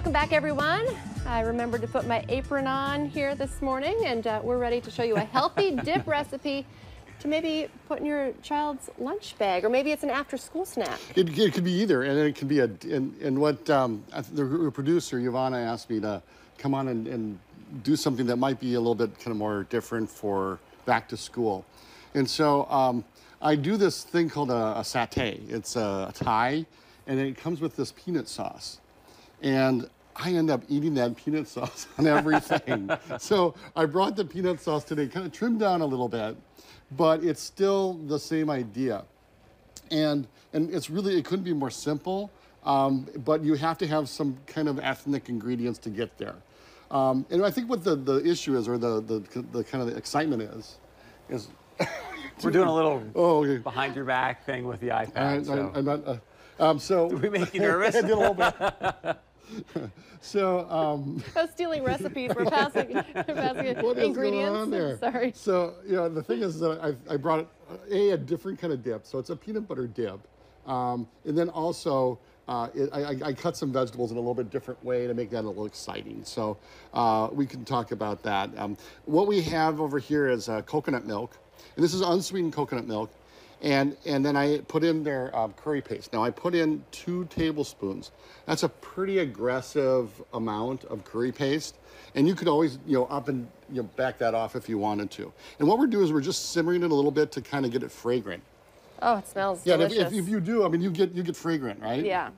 Welcome back, everyone. I remembered to put my apron on here this morning, and we're ready to show you a healthy dip recipe to maybe put in your child's lunch bag, or maybe it's an after-school snack. It could be either, and it could be and what the producer, Yvonne, asked me to come on and do something that might be a little bit kind of more different for back to school. And so I do this thing called a satay. It's a Thai, and it comes with this peanut sauce. And I end up eating that peanut sauce on everything. So I brought the peanut sauce today, kind of trimmed down a little bit, but it's still the same idea. And it's really, it couldn't be more simple, but you have to have some kind of ethnic ingredients to get there. And I think what the issue is, or the kind of the excitement is we're doing a little behind your back thing with the iPad. I'm not, so did we make you nervous? I did a little bit. So I was stealing recipes. We're passing what is ingredients. Going on there? Sorry. So the thing is that I brought a different kind of dip. So it's a peanut butter dip, and then also I cut some vegetables in a little bit different way to make that a little exciting. So we can talk about that. What we have over here is coconut milk, and this is unsweetened coconut milk. And then I put in their curry paste. Now I put in 2 tablespoons. That's a pretty aggressive amount of curry paste. And you could always, up and back that off if you wanted to. And what we're doing is we're just simmering it a little bit to kind of get it fragrant. Oh, it smells delicious. Yeah, if you do, I mean, you get fragrant, right? Yeah.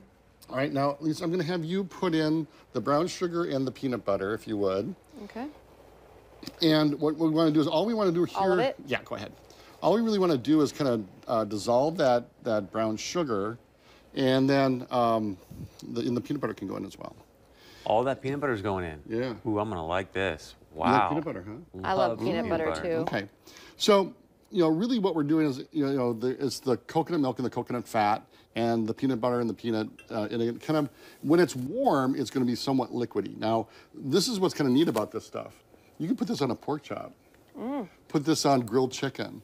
All right, now, Lisa, I'm going to have you put in the brown sugar and the peanut butter, if you would. Okay. And what we want to do is, all we want to do here... All of it? Yeah, go ahead. All we really want to do is kind of dissolve that brown sugar, and then the peanut butter can go in as well. All that peanut butter is going in? Yeah. Ooh, I'm going to like this. Wow. You like peanut butter, huh? I love peanut butter, too. Okay. So, really what we're doing is, it's the coconut milk and the coconut fat, and the peanut butter and the peanut, and it kind of, when it's warm, it's going to be somewhat liquidy. Now, this is what's kind of neat about this stuff. You can put this on a pork chop. Put this on grilled chicken.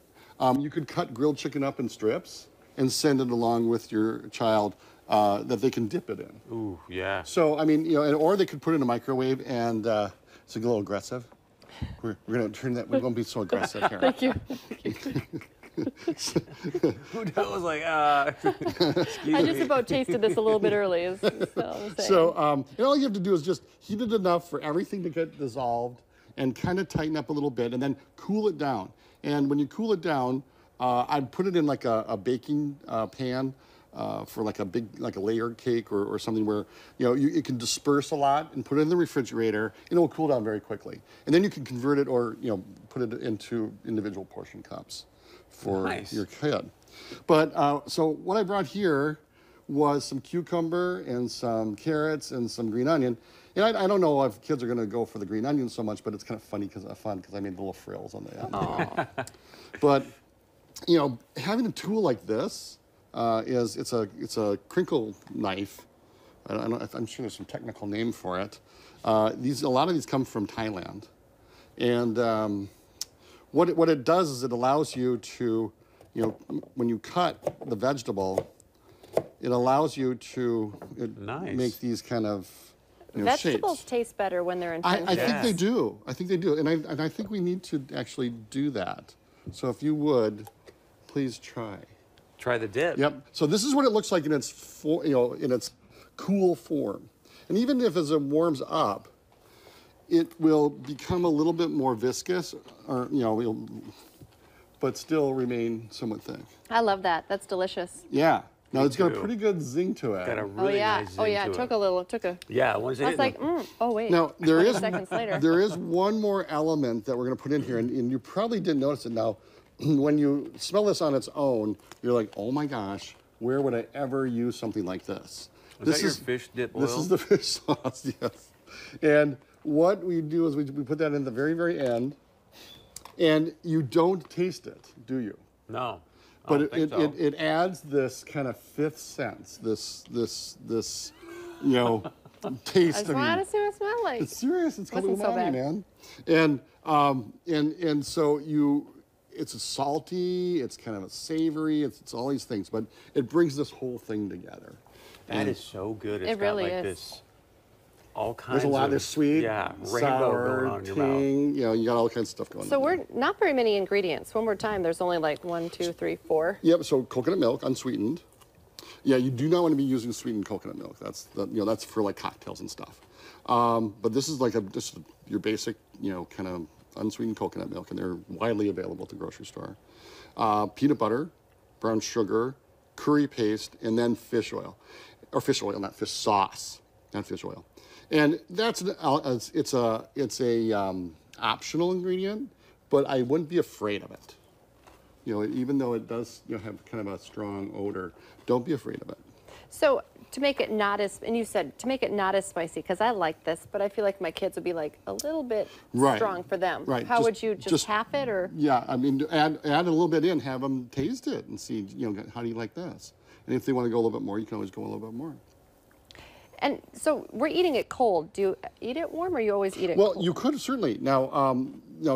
You could cut grilled chicken up in strips and send it along with your child that they can dip it in. Ooh, yeah. So, I mean, or they could put it in a microwave, and it's a little aggressive. We're going to turn that, we won't be so aggressive here. Thank you. Who was like, excuse I me. just about tasted this a little bit early. So, all you have to do is just heat it enough for everything to get dissolved and kind of tighten up a little bit, and then cool it down. And when you cool it down, I'd put it in like a baking pan for like a layered cake or something where it can disperse a lot, and put it in the refrigerator, and it will cool down very quickly. And then you can convert it, or put it into individual portion cups for your kid. But so what I brought here was some cucumber and some carrots and some green onion. And I don't know if kids are going to go for the green onion so much, but it's kind of funny because I made little frills on the end. But having a tool like this it's a crinkle knife. I'm sure there's some technical name for it. A lot of these come from Thailand, and what it does is it allows you to when you cut the vegetable, it allows you to make these kind of Vegetables shapes. taste better when they're in I think they do. I think they do, and I think we need to actually do that. So if you would, please try. Try the dip. Yep. So this is what it looks like in its in its cool form, and even if as it warms up, it will become a little bit more viscous, or but still remain somewhat thick. I love that. That's delicious. Yeah. Now it's got a pretty good zing to it. Got a really nice zing it took a. Yeah. Once I was like, oh wait. Now seconds later. there is one more element that we're going to put in here, and you probably didn't notice it. Now, when you smell this on its own, you're like, oh my gosh, where would I ever use something like this? This is your fish dip oil? This is the fish sauce, yes. And what we do is we put that in the very, very end, and you don't taste it, do you? No. But it adds this kind of fifth sense, this taste. I just wanted to see what it smelled like. It's serious. It's called Wasn't so umami, bad. man. And so it's a salty, it's kind of a savory, it's all these things, but it brings this whole thing together. That is so good. It's It really got like is. this all kinds There's a lot. of, There's sweet, yeah, rainbow sour, going on in your tang. mouth. You know, you got all kinds of stuff going on. So we're not very many ingredients. One more time. There's only like 1, 2, 3, 4. Yep. So coconut milk, unsweetened. Yeah, you do not want to be using sweetened coconut milk. That's for like cocktails and stuff. But this is like just your basic, kind of unsweetened coconut milk, and they're widely available at the grocery store. Peanut butter, brown sugar, curry paste, and then fish oil, or fish oil, not fish sauce, not fish oil. And it's a optional ingredient, but I wouldn't be afraid of it. Even though it does have kind of a strong odor, don't be afraid of it. So to make it not as, and you said to make it not as spicy, because I like this, but I feel like my kids would be like a little bit strong for them. Right. How would you just half it, or? Yeah, I mean, add a little bit in, have them taste it and see, how do you like this? And if they want to go a little bit more, you can always go a little bit more. And so we're eating it cold. Do you eat it warm, or you always eat it cold? Well, you could certainly. Now,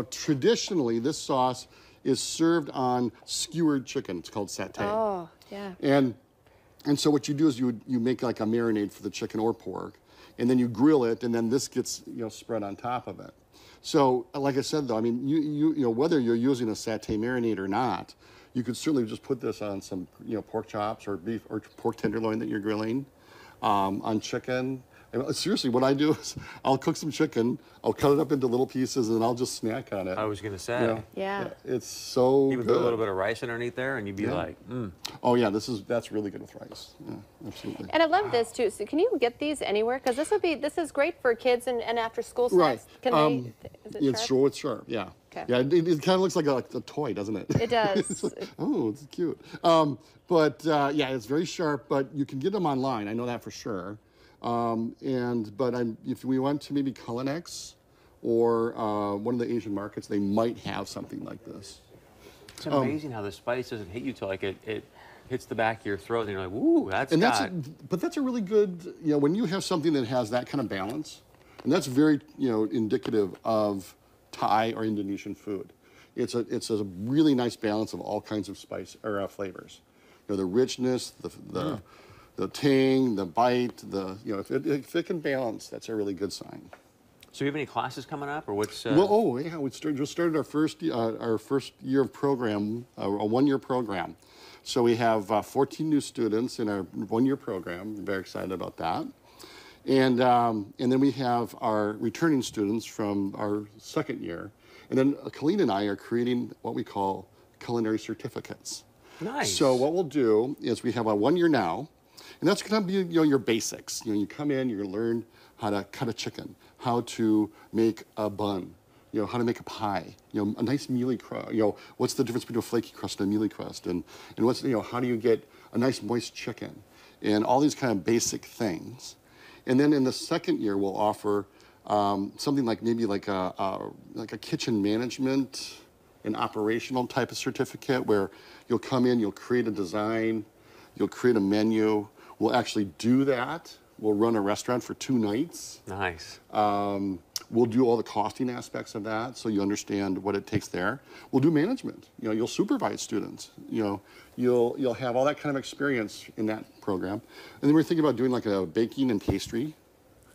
traditionally, this sauce is served on skewered chicken. It's called satay. Oh, yeah. And so what you do is you make like a marinade for the chicken or pork, and then you grill it, and then this gets spread on top of it. So, like I said, though, I mean, you whether you're using a satay marinade or not, you could certainly just put this on some pork chops or beef or pork tenderloin that you're grilling, on chicken. And seriously, what I do is I'll cook some chicken, I'll cut it up into little pieces, and I'll just snack on it. I was going to say. Yeah. It's so You would good. put a little bit of rice underneath there, and you'd be like, Oh yeah, that's really good with rice. Yeah, absolutely. And I love this too. So can you get these anywhere? Because this is great for kids and after school snacks. Right. Can is it sharp? It's sharp. Yeah. Okay. Yeah. It kind of looks like a toy, doesn't it? It does. It's cute. Yeah, it's very sharp. But you can get them online. I know that for sure. If we went to maybe Cullinex or one of the Asian markets, they might have something like this. it's amazing how the spice doesn't hit you till like it hits the back of your throat, and you're like, "Ooh, that's That's a really good, when you have something that has that kind of balance, and that's very, indicative of Thai or Indonesian food. It's a really nice balance of all kinds of spice or flavors. The richness, the tang, the bite, if it can balance, that's a really good sign. So you have any classes coming up, or what's? We just started our first year of program, a 1-year program. So we have 14 new students in our 1-year program. I'm very excited about that. And then we have our returning students from our 2nd year. And then Colleen and I are creating what we call culinary certificates. Nice. So what we'll do is we have a 1 year now, and that's going to be your basics. You come in, you learn how to cut a chicken, how to make a bun, how to make a pie, a nice mealy crust. What's the difference between a flaky crust and a mealy crust, and what's how do you get a nice moist chicken, and all these kind of basic things. And then in the 2nd year, we'll offer something like maybe like a kitchen management and operational type of certificate, where you'll come in, you'll create a design, you'll create a menu. We'll actually do that. We'll run a restaurant for 2 nights. Nice. We'll do all the costing aspects of that, so you understand what it takes there. We'll do management. You'll supervise students. You'll have all that kind of experience in that program. And then we're thinking about doing like a baking and pastry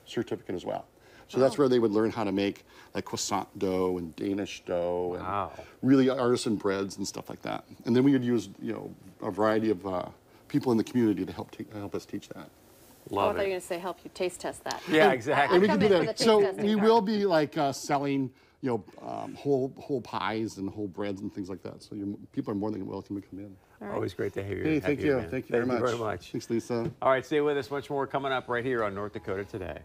certificate as well. So that's where they would learn how to make like croissant dough and Danish dough and really artisan breads and stuff like that. And then we would use a variety of people in the community to help us teach that. I thought you were going to say help you taste test that. Yeah, exactly. And we can do that. So we part. will be like selling, whole pies and whole breads and things like that. So people are more than welcome to come in. Always great to hear you. Hey, thank you. Man. Thank you very much. Thank you very much. Thanks, Lisa. All right, stay with us. Much more coming up right here on North Dakota Today.